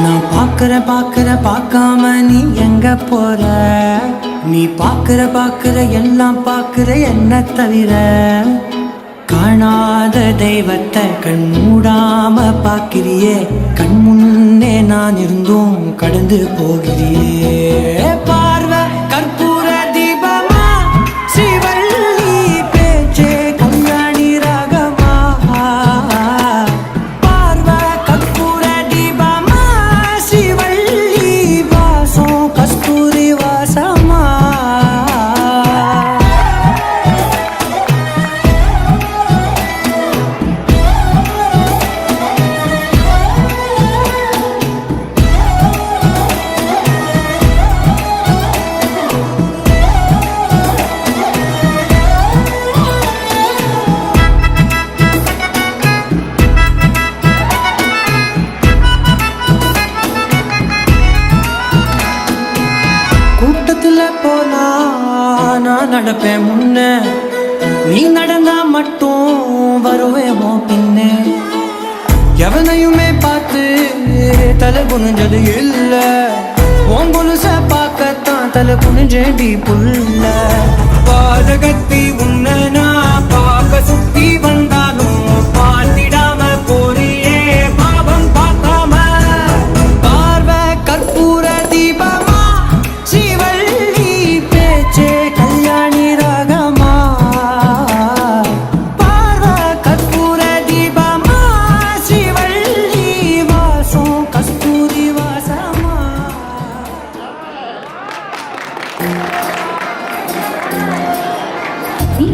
நான் பாக்குற பார்க்காம நீ எங்க போற? நீ பாக்குற எல்லாம் பாக்குற என்ன தவிர. காணாத தெய்வத்தை கண் மூடாம பாக்கிறியே, கண் முன்னே நான் இருந்தும் கடந்து போகிறியே. பார்வை கற்பூர தீபமா, ஸ்ரீவள்ளி பேச்சே கல்யாணி ராகமா. பார்வை கற்பூர தீபமா, ஸ்ரீவள்ளி வாசம் கஸ்தூரி வாசமா. கூட்டத்துல போனா நான் நடப்பேன் முன்ன, நீ நடந்தா மட்டும் வருவேமோ பின்னே. எவனையுமே பார்த்து தலை குனிஞ்சது இல்ல, உன் கொலுச பார்க்கத்தான் தலை குனிஞ்சேண்டி புல்ல. பாதகத்தி உன்ன நான் பார்க்க சுத்தி வந்தாலும் பார்த்திடாம போறியே பாவம் பார்க்காம. பார்வை கற்பூர தீபமா, ஸ்ரீவள்ளி பேச்சே கல்யாணி ராகமா. பார்வை கற்பூர தீபமா, ஸ்ரீவள்ளி வாசம் கஸ்தூரி வாசமா. நீ